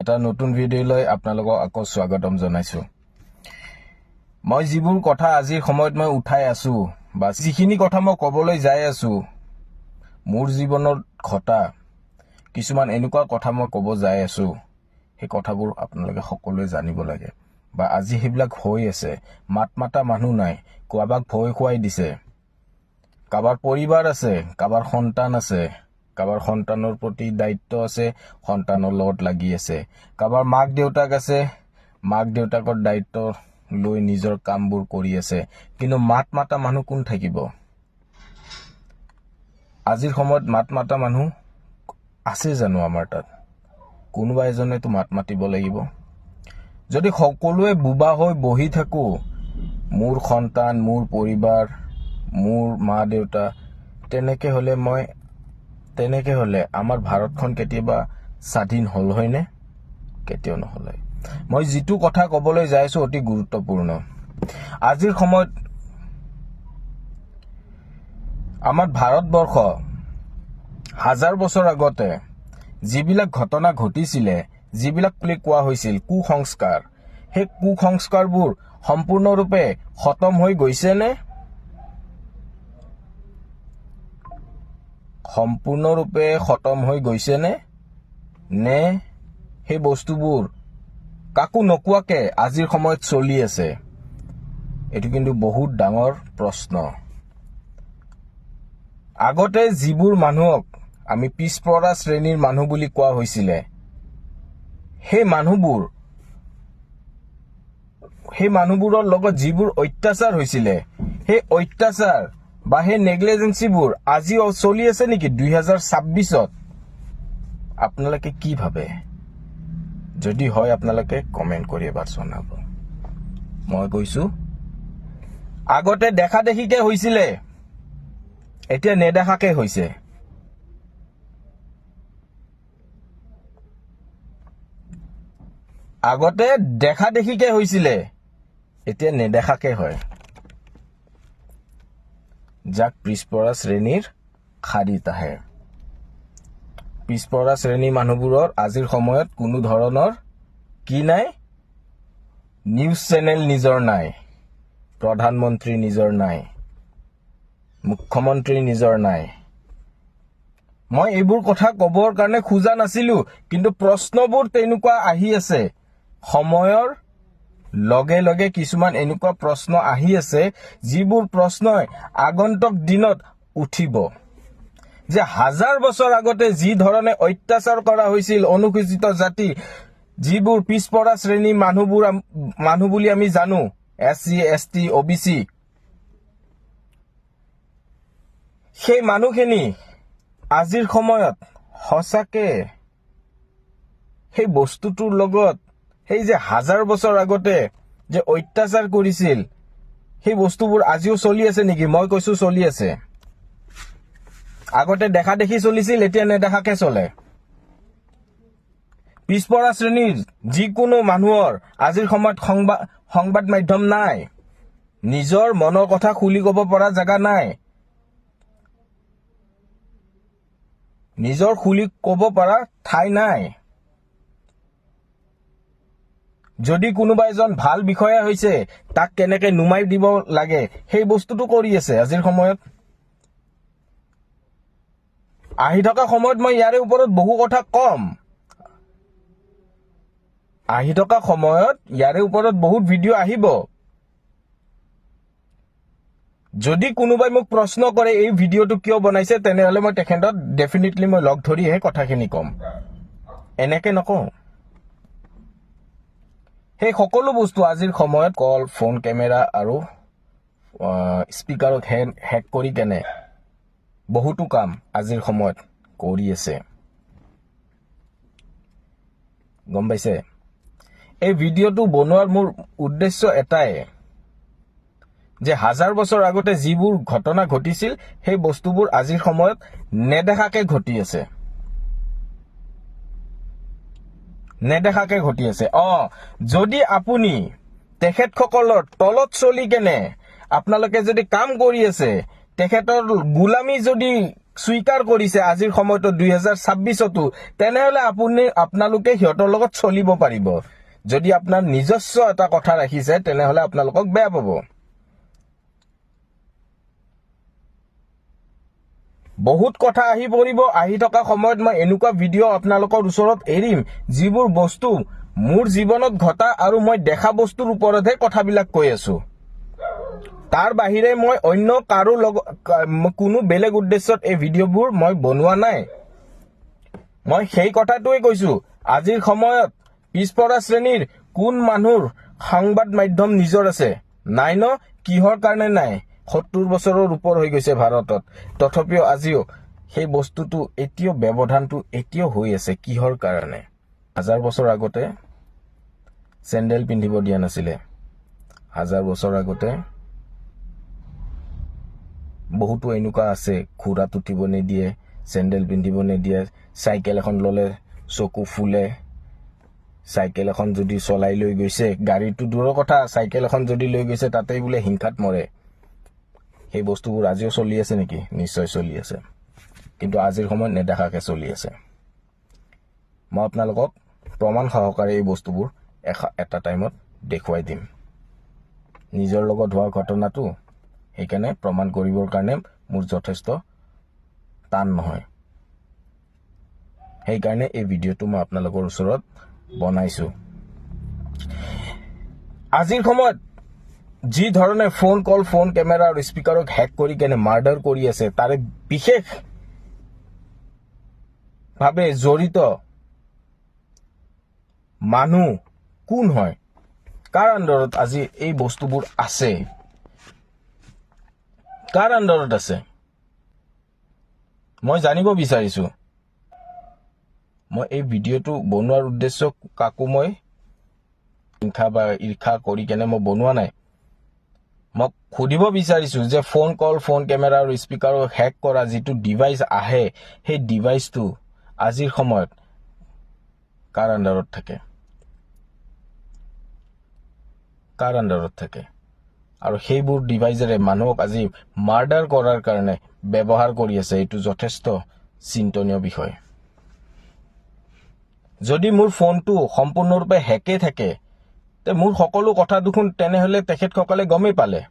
এটা নতুন ভিডিঅ'লৈ আপোনালোকক আকৌ স্বাগতম জনাইছো। মই যিবোৰ কথা আজিৰ সময়ত মই উঠাই আছো বা যিখিনি কথা মই ক'বলৈ যাই আছো, মোৰ জীৱনত ঘটা কিছুমান এনেকুৱা কথা মই ক'ব যাই আছো, সেই কথাবোৰ আপোনালোকে সকলোৱে জানিব লাগে। বা আজি সেইবিলাক হৈ আছে, মাত মাতা মানুহ নাই, কাৰোবাক ভয় খুৱাই দিছে, কাৰোবাৰ পৰিবাৰ আছে, কাৰোবাৰ সন্তান আছে, কাৰোবাৰ সন্তানৰ প্ৰতি দায়িত্ব আছে, সন্তানৰ লগত লাগি আছে, কাৰোবাৰ মাক দেউতাক আছে, মাক দেউতাকৰ দায়িত্ব লৈ নিজৰ কামবোৰ কৰি আছে, কিন্তু মাত মাতা মানুহ কোন থাকিব? আজিৰ সময়ত মাত মাতা মানুহ আছে জানো আমাৰ তাত? কোনোবা এজনেতো মাত মাতিব লাগিব। যদি সকলোৱে বোবা হৈ বহি থাকো, মোৰ সন্তান, মোৰ পৰিবাৰ, মোৰ মা দেউতা, তেনেকে হলে আমাৰ ভাৰতখন কেতিয়াবা স্বাধীন হল হয়নে? কেতিয়াও নহল। মই যিটো কথা ক'বলৈ যাই আছো অতি গুৰুত্বপূৰ্ণ। আজিৰ সময়ত আমাৰ ভাৰতবৰ্ষ হাজাৰ বছৰ আগতে যিবিলাক ঘটনা ঘটিছিলে, যিবিলাক কোৱা হৈছিল কুসংস্কাৰ, সেই কুসংস্কাৰবোৰ সম্পূৰ্ণৰূপে খতম হৈ গৈছে নে? সম্পূৰ্ণৰূপে খতম হৈ গৈছে নে? নে সেই বস্তুবোৰ কাকো নোকোৱাকে আজিৰ সময়ত চলি আছে? এইটো কিন্তু বহুত ডাঙৰ প্ৰশ্ন। আগতে যিবোৰ মানুহক আমি পিছপৰা শ্ৰেণীৰ মানুহ বুলি কোৱা হৈছিলে, সেই মানুহবোৰৰ লগত যিবোৰ অত্যাচাৰ হৈছিলে, সেই অত্যাচাৰ বা সেই নেগলিজেন্সিবোৰ আজিও চলি আছে নেকি 2026-ত? আপোনালোকে কি ভাবে? যদি হয় আপোনালোকে কমেন্ট কৰি এবাৰ জনাব। মই কৈছো, আগতে দেখা দেখিকে হৈছিলে, এতিয়া নেদেখাকে হৈছে। আগতে দেখা দেখিকে হৈছিলে, এতিয়া নেদেখাকে হয়। যাক পিছপৰা শ্ৰেণীৰ শাৰীত আহে। পিছপৰা শ্ৰেণীৰ মানুহবোৰৰ আজিৰ সময়ত কোনো ধৰণৰ কি নাই? নিউজ চেনেল নিজৰ নাই, প্ৰধানমন্ত্ৰী নিজৰ নাই, মুখ্যমন্ত্ৰী নিজৰ নাই। মই এইবোৰ কথা ক'বৰ কাৰণে খোজা নাছিলো, কিন্তু প্ৰশ্নবোৰ তেনেকুৱা আহি আছে। সময়ৰ লগে লগে কিছুমান এনেকুৱা প্ৰশ্ন আহি আছে, যিবোৰ প্ৰশ্নই আগন্তুক দিনত উঠিব। যে হাজাৰ বছৰ আগতে যি ধৰণে অত্যাচাৰ কৰা হৈছিল অনুসূচিত জাতি, যিবোৰ পিছপৰা শ্ৰেণীৰ মানুহ বুলি আমি জানো, SC, ST, OBC, সেই মানুহখিনি আজিৰ সময়ত সঁচাকে সেই বস্তুটোৰ লগত, সেই যে হাজাৰ বছৰ আগতে যে অত্যাচাৰ কৰিছিল, সেই বস্তুবোৰ আজিও চলি আছে নেকি? মই কৈছো চলি আছে। আগতে দেখা দেখি চলিছিল, এতিয়া নেদেখাকে চলে। পিছপৰা শ্ৰেণীৰ যিকোনো মানুহৰ আজিৰ সময়ত সংবাদ মাধ্যম নাই, নিজৰ মনৰ কথা খুলি ক'ব পৰা জাগা নাই, নিজৰ খুলি ক'ব পৰা ঠাই নাই। যদি কোনোবা এজন ভাল বিষয়া হৈছে, তাক কেনেকে নুমাই দিব লাগে, সেই বস্তুটো কৰি আছে আজিৰ সময়ত। আহি থকা সময়ত মই ইয়াৰে ওপৰত বহু কথা কম। আহি থকা সময়ত ইয়াৰে ওপৰত বহুত ভিডিঅ' আহিব। যদি কোনোবাই মোক প্ৰশ্ন কৰে এই ভিডিঅ'টো কিয় বনাইছে, তেনেহলে মই তেখেতক ডেফিনেটলি মই লগ ধৰিহে কথাখিনি ক'ম, এনেকে নকওঁ। সেই সকলো বস্তু আজিৰ সময়ত কল, ফোন, কেমেৰা আৰু স্পিকাৰক হেক কৰি কেনে বহুতো কাম আজিৰ সময়ত কৰি আছে। গম পাইছে? এই ভিডিঅ'টো বনোৱাৰ মোৰ উদ্দেশ্য এটাই, যে হাজাৰ বছৰ আগতে যিবোৰ ঘটনা ঘটিছিল, সেই বস্তুবোৰ আজিৰ সময়ত নেদেখাকে ঘটি আছে। নেদেখাকে ঘটি আছে। যদি আপুনি তেখেতসকলৰ তলত চলি কেনে আপোনালোকে যদি কাম কৰি আছে, তেখেতৰ গোলামী যদি স্বীকাৰ কৰিছে আজিৰ সময়তো 2026তো, তেনেহলে আপোনালোকে সিহঁতৰ লগত চলিব পাৰিব। যদি আপোনাৰ নিজস্ব এটা কথা ৰাখিছে তেনেহলে আপোনালোকক বেয়া পাব। বহুত কথা আহি পৰিব। আহি থকা সময়ত মই এনেকুৱা ভিডিঅ' আপোনালোকৰ ওচৰত এৰিম যিবোৰ বস্তু মোৰ জীৱনত ঘটা আৰু মই দেখা বস্তুৰ ওপৰতহে কথাবিলাক কৈ আছো। তাৰ বাহিৰে মই অন্য কাৰো কোনো বেলেগ উদ্দেশ্যত এই ভিডিঅ'বোৰ মই বনোৱা নাই। মই সেই কথাটোৱে কৈছো, আজিৰ সময়ত পিছপৰা শ্ৰেণীৰ কোন মানুহৰ সংবাদ মাধ্যম নিজৰ আছে? নাই ন? কিহৰ কাৰণে নাই? 70 বছৰৰ ওপৰ হৈ গৈছে ভাৰতত, তথাপিও আজিও সেই বস্তুটো এতিয়াও ব্যৱধানটো এতিয়াও হৈ আছে। কিহৰ কাৰণে? 1000 বছৰ আগতে চেণ্ডেল পিন্ধিব দিয়া নাছিলে। 1000 বছৰ আগতে বহুতো এনেকুৱা আছে, ঘোঁৰাত উঠিব নিদিয়ে, চেণ্ডেল পিন্ধিব নিদিয়ে, চাইকেল এখন ললে চকু ফুলে, চাইকেল এখন যদি চলাই লৈ গৈছে, গাড়ীটো দূৰৰ কথা, চাইকেল এখন যদি লৈ গৈছে তাতেই বোলে হিংসাত মৰে। সেই বস্তুবোৰ আজিও চলি আছে নেকি? নিশ্চয় চলি আছে, কিন্তু আজিৰ সময়ত নেদেখাকে চলি আছে। মই আপোনালোকক প্ৰমাণ সহকাৰে এই বস্তুবোৰ এটা টাইমত দেখুৱাই দিম। নিজৰ লগত হোৱা ঘটনাটো সেইকাৰণে প্ৰমাণ কৰিবৰ কাৰণে মোৰ যথেষ্ট টান নহয়। সেইকাৰণে এই ভিডিঅ'টো মই আপোনালোকৰ ওচৰত বনাইছো। আজিৰ সময়ত যি ধৰণে ফোন কল, ফোন কেমেৰা আৰু স্পিকাৰক হেক কৰি কেনে মাৰ্ডাৰ কৰি আছে, তাৰে বিশেষ ভাৱে জড়িত মানুহ কোন হয়? কাৰ আণ্ডাৰত আজি এই বস্তুবোৰ আছে? কাৰ আণ্ডাৰত আছে? মই জানিব বিচাৰিছো। মই এই ভিডিঅ'টো বনোৱাৰ উদ্দেশ্য কাকো মই হিংসা বা ঈৰ্ষা কৰি কেনে মই বনোৱা নাই। মই সুধিব বিচাৰিছো যে ফোন কল, ফোন কেমেৰা আৰু স্পিকাৰক হেক কৰা যিটো ডিভাইচ আহে, সেই ডিভাইচটো আজিৰ সময়ত কাৰ আণ্ডাৰত থাকে? কাৰ আণ্ডাৰত থাকে? আৰু সেইবোৰ ডিভাইচেৰে মানুহক আজি মাৰ্ডাৰ কৰাৰ কাৰণে ব্যৱহাৰ কৰি আছে। এইটো যথেষ্ট চিন্তনীয় বিষয়। যদি মোৰ ফোনটো সম্পূৰ্ণৰূপে হেকে থাকে, তে মোৰ সকলো কথা দেখোন তেনেহলে তেখেতসকলে গমেই পালে।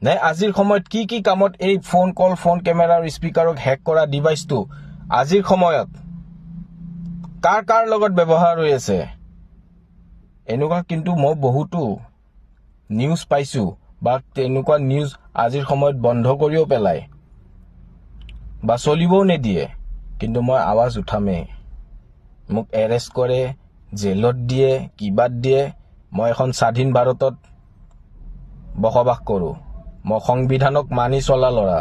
নে আজিৰ সময়ত কি কি কামত এই ফোন কল, ফোন কেমেৰা আৰু স্পিকাৰক হেক কৰা ডিভাইচটো আজিৰ সময়ত কাৰ লগত ব্যৱহাৰ হৈ আছে? এনেকুৱা কিন্তু মই বহুতো নিউজ পাইছো, বা তেনেকুৱা নিউজ আজিৰ সময়ত বন্ধ কৰিও পেলায় বা চলিবও নিদিয়ে, কিন্তু মই আৱাজ উঠামেই। মোক এৰেষ্ট কৰে, জেলত দিয়ে, কিবাত দিয়ে। মই এখন স্বাধীন ভাৰতত বসবাস কৰো। মই সংবিধানক মানি চলা ল'ৰা,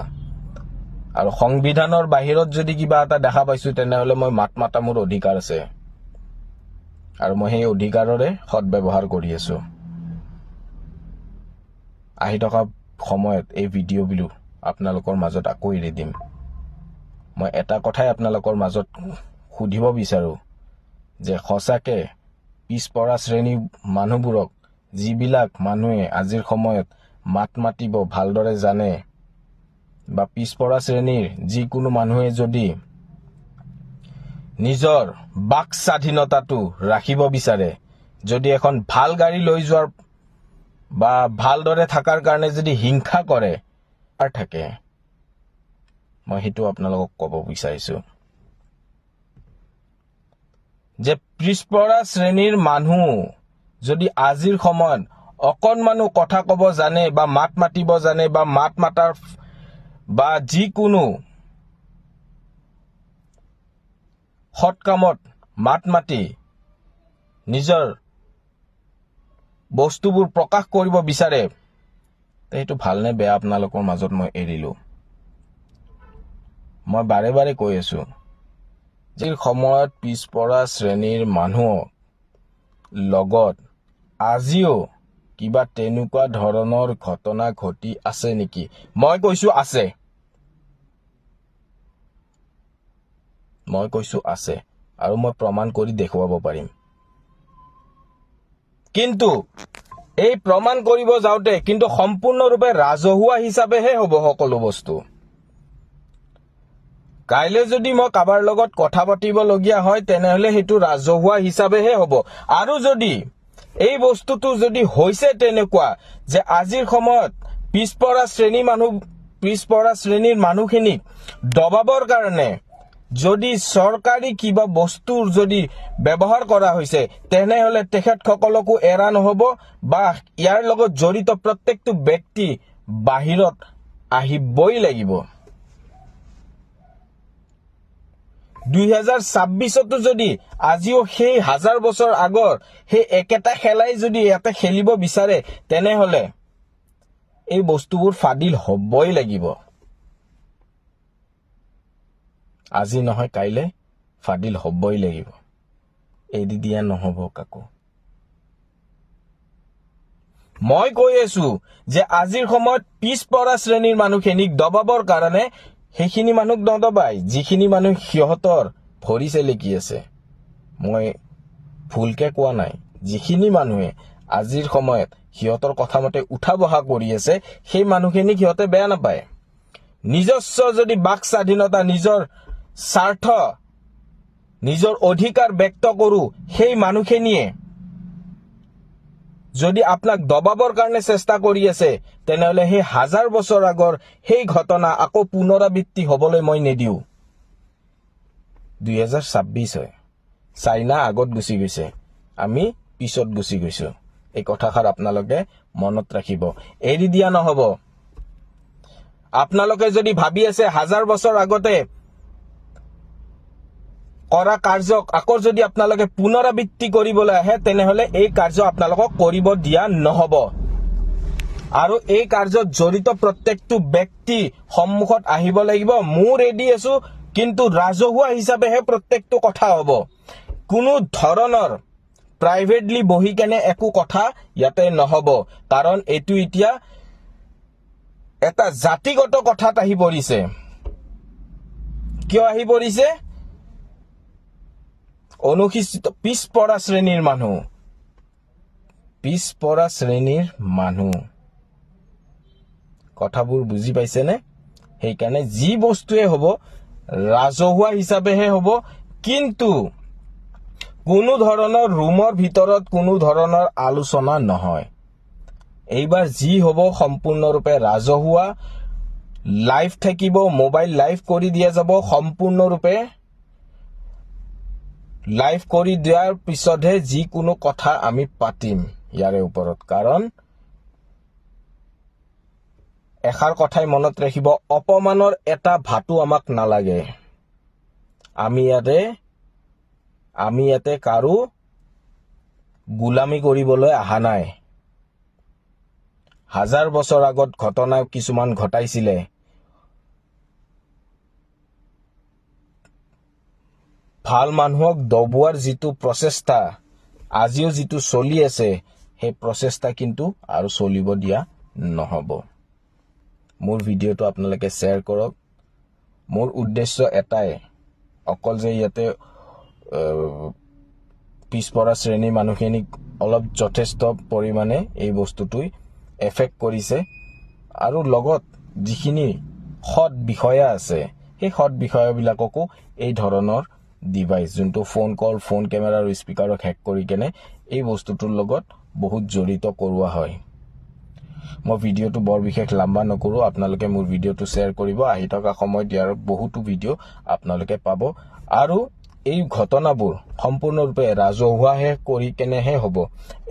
আৰু সংবিধানৰ বাহিৰত যদি কিবা এটা দেখা পাইছো তেনেহলে মই মাত মাতা মোৰ অধিকাৰ আছে, আৰু মই সেই অধিকাৰৰে সৎব্যৱহাৰ কৰি আছো। আহি থকা সময়ত এই ভিডিঅ'বোৰ আপোনালোকৰ মাজত আকৌ এৰি দিম। মই এটা কথাই আপোনালোকৰ মাজত সুধিব বিচাৰো যে সঁচাকে পিছপৰা শ্ৰেণীৰ মানুহবোৰক, যিবিলাক মানুহে আজিৰ সময়ত মাত মাতিব ভালদৰে জানে, বা পিছপৰা শ্ৰেণীৰ যিকোনো মানুহে যদি নিজৰ বাক স্বাধীনতাটো ৰাখিব বিচাৰে, যদি এখন ভাল গাড়ী লৈ যোৱাৰ বা ভালদৰে থকাৰ কাৰণে যদি হিংসা কৰে থাকে, মই সেইটো আপোনালোকক ক'ব বিচাৰিছো যে পিছপৰা শ্ৰেণীৰ মানুহ যদি আজিৰ সময়ত অকণমানো কথা ক'ব জানে, বা মাত মাতিব জানে, বা মাত মাতাৰ বা যিকোনো সৎ কামত মাত মাতি নিজৰ বস্তুবোৰ প্ৰকাশ কৰিব বিচাৰে, সেইটো ভাল নে বেয়া আপোনালোকৰ মাজত মই এৰিলো। মই বাৰে বাৰে কৈ আছো, যি সময়ত পিছপৰা শ্ৰেণীৰ মানুহৰ লগত আজিও কিবা তেনেকুৱা ধৰণৰ ঘটনা ঘটি আছে নেকি? মই কৈছো আছে। আছে, আৰু মই প্ৰমাণ কৰি দেখুৱাব পাৰিম। কিন্তু এই প্ৰমাণ কৰিব যাওঁতে কিন্তু সম্পূৰ্ণৰূপে ৰাজহুৱা হিচাপেহে হ'ব সকলো বস্তু। কাইলৈ যদি মই কাবাৰ লগত কথা পাতিবলগীয়া হয় তেনেহলে সেইটো ৰাজহুৱা হিচাপেহে হ'ব। আৰু যদি এই বস্তুটো যদি হৈছে তেনেকুৱা যে আজিৰ সময়ত পিছপৰা শ্ৰেণীৰ মানুহখিনিক দবাবৰ কাৰণে যদি চৰকাৰী কিবা বস্তুৰ যদি ব্যৱহাৰ কৰা হৈছে তেনেহলে তেখেতসকলকো এৰা নহব বা ইয়াৰ লগত জড়িত প্ৰত্যেকটো ব্যক্তি বাহিৰত আহিবই লাগিব। 2026তো যদি আজিও সেই 1000 বছৰ আগৰ সেই একেটা খেলাই যদি ইয়াতে খেলিব বিচাৰে তেনেহলে এই বস্তুবোৰ ফাদিল হ'বই লাগিব। আজি নহয় কাইলে ফাদিল হ'বই লাগিব। এৰি দিয়া নহ'ব কাকো। মই কৈ আছো যে আজিৰ সময়ত পিছপৰা শ্ৰেণীৰ মানুহখিনিক দবাবৰ কাৰণে সেইখিনি মানুহক নদবাই যিখিনি মানুহ সিহঁতৰ ভৰি চেলেকি আছে। মই ভুলকে কোৱা নাই। যিখিনি মানুহে আজিৰ সময়ত সিহঁতৰ কথা মতে উঠা বহা কৰি আছে সেই মানুহখিনিক সিহঁতে বেয়া নাপায়। নিজস্ব যদি বাক স্বাধীনতা, নিজৰ স্বাৰ্থ, নিজৰ অধিকাৰ ব্যক্ত কৰো সেই মানুহখিনিয়ে যদি আপোনাক দবাবৰ কাৰণে চেষ্টা কৰি আছে তেনেহলে সেই 1000 বছৰ আগৰ সেই ঘটনা আকৌ পুনৰাবৃত্তি হ'বলৈ মই নিদিও। 2026 হয়। চাইনা আগত গুচি গৈছে, আমি পিছত গুচি গৈছো। এই কথাষাৰ আপোনালোকে মনত ৰাখিব। এৰি দিয়া নহ'ব। আপোনালোকে যদি ভাবি আছে 1000 বছৰ আগতে কৰা কাৰ্যক আকৌ যদি আপোনালোকে পুনৰাবৃত্তি কৰিবলৈ আহে তেনেহলে এই কাৰ্য আপোনালোকক কৰিব দিয়া নহ'ব। আৰু এই কাৰ্যত জড়িত প্ৰত্যেকটো ব্যক্তি সন্মুখত আহিব লাগিব। মই ৰেডি আছো, কিন্তু ৰাজহুৱা হিচাপেহে প্ৰত্যেকটো কথা হ'ব। কোনো ধৰণৰ প্ৰাইভেটলি বহি কেনে একো কথা ইয়াতে নহ'ব। কাৰণ এইটো এতিয়া এটা জাতিগত কথাত আহি পৰিছে। কিয় আহি পৰিছে? অনুসূচিত পিছপৰা শ্ৰেণীৰ মানুহ কথাবোৰ বুজি পাইছেনে? সেইকাৰণে যি বস্তুৱে হ'ব ৰাজহুৱা হিচাপেহে হ'ব, কিন্তু কোনো ধৰণৰ ৰুমৰ ভিতৰত কোনো ধৰণৰ আলোচনা নহয়। এইবাৰ যি হ'ব সম্পূৰ্ণৰূপে ৰাজহুৱা। লাইভ থাকিব, মোবাইল লাইভ কৰি দিয়া যাব। সম্পূৰ্ণৰূপে লাইভ কৰি দিয়াৰ পিছতহে যিকোনো কথা আমি পাতিম ইয়াৰে ওপৰত। কাৰণ এষাৰ কথাই মনত ৰাখিব, অপমানৰ এটা ভাতো আমাক নালাগে। আমি ইয়াতে কাৰো গোলামী কৰিবলৈ অহা নাই। 1000 বছৰ আগত ঘটনা কিছুমান ঘটাইছিলে। ভাল মানুহক দবোৱাৰ যিটো প্ৰচেষ্টা আজিও যিটো চলি আছে সেই প্ৰচেষ্টা কিন্তু আৰু চলিব দিয়া নহ'ব। মোৰ ভিডিঅ'টো আপোনালোকে শ্বেয়াৰ কৰক। মোৰ উদ্দেশ্য এটাই, অকল যে ইয়াতে পিছপৰা শ্ৰেণীৰ মানুহখিনিক অলপ যথেষ্ট পৰিমাণে এই বস্তুটোই এফেক্ট কৰিছে, আৰু লগত যিখিনি সৎ বিষয়া আছে সেই সৎ বিষয়াবিলাককো এই ধৰণৰ ডিভাইচ, যোনটো ফোন কল, ফোন কেমেৰা আৰু স্পিকাৰক হেক কৰি কেনে এই বস্তুটোৰ লগত বহুত জড়িত কৰোৱা হয়। মই ভিডিঅ'টো বৰ বিশেষ লম্বা নকৰোঁ। আপোনালোকে মোৰ ভিডিঅ'টো শ্বেয়াৰ কৰিব। আহি থকা সময়ত ইয়াৰ বহুতো ভিডিঅ' আপোনালোকে পাব। আৰু এই ঘটনাবোৰ সম্পূৰ্ণৰূপে ৰাজহুৱাহে কৰি কেনেহে হ'ব।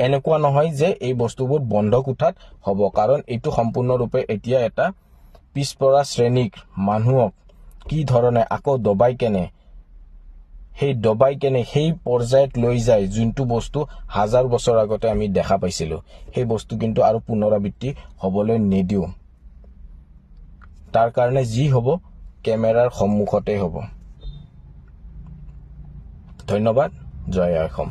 এনেকুৱা নহয় যে এই বস্তুবোৰ বন্ধ কোঠাত হ'ব, কাৰণ এইটো সম্পূৰ্ণৰূপে এতিয়া এটা পিছপৰা শ্ৰেণীৰ মানুহক কি ধৰণে আকৌ দবাই কেনে সেই পৰ্যায়ত লৈ যায়, যোনটো বস্তু 1000 বছৰ আগতে আমি দেখা পাইছিলো, সেই বস্তু কিন্তু আৰু পুনৰাবৃত্তি হ'বলৈ নিদিও। তাৰ কাৰণে যি হ'ব কেমেৰাৰ সন্মুখতে হ'ব। ধন্যবাদ। জয় অসম।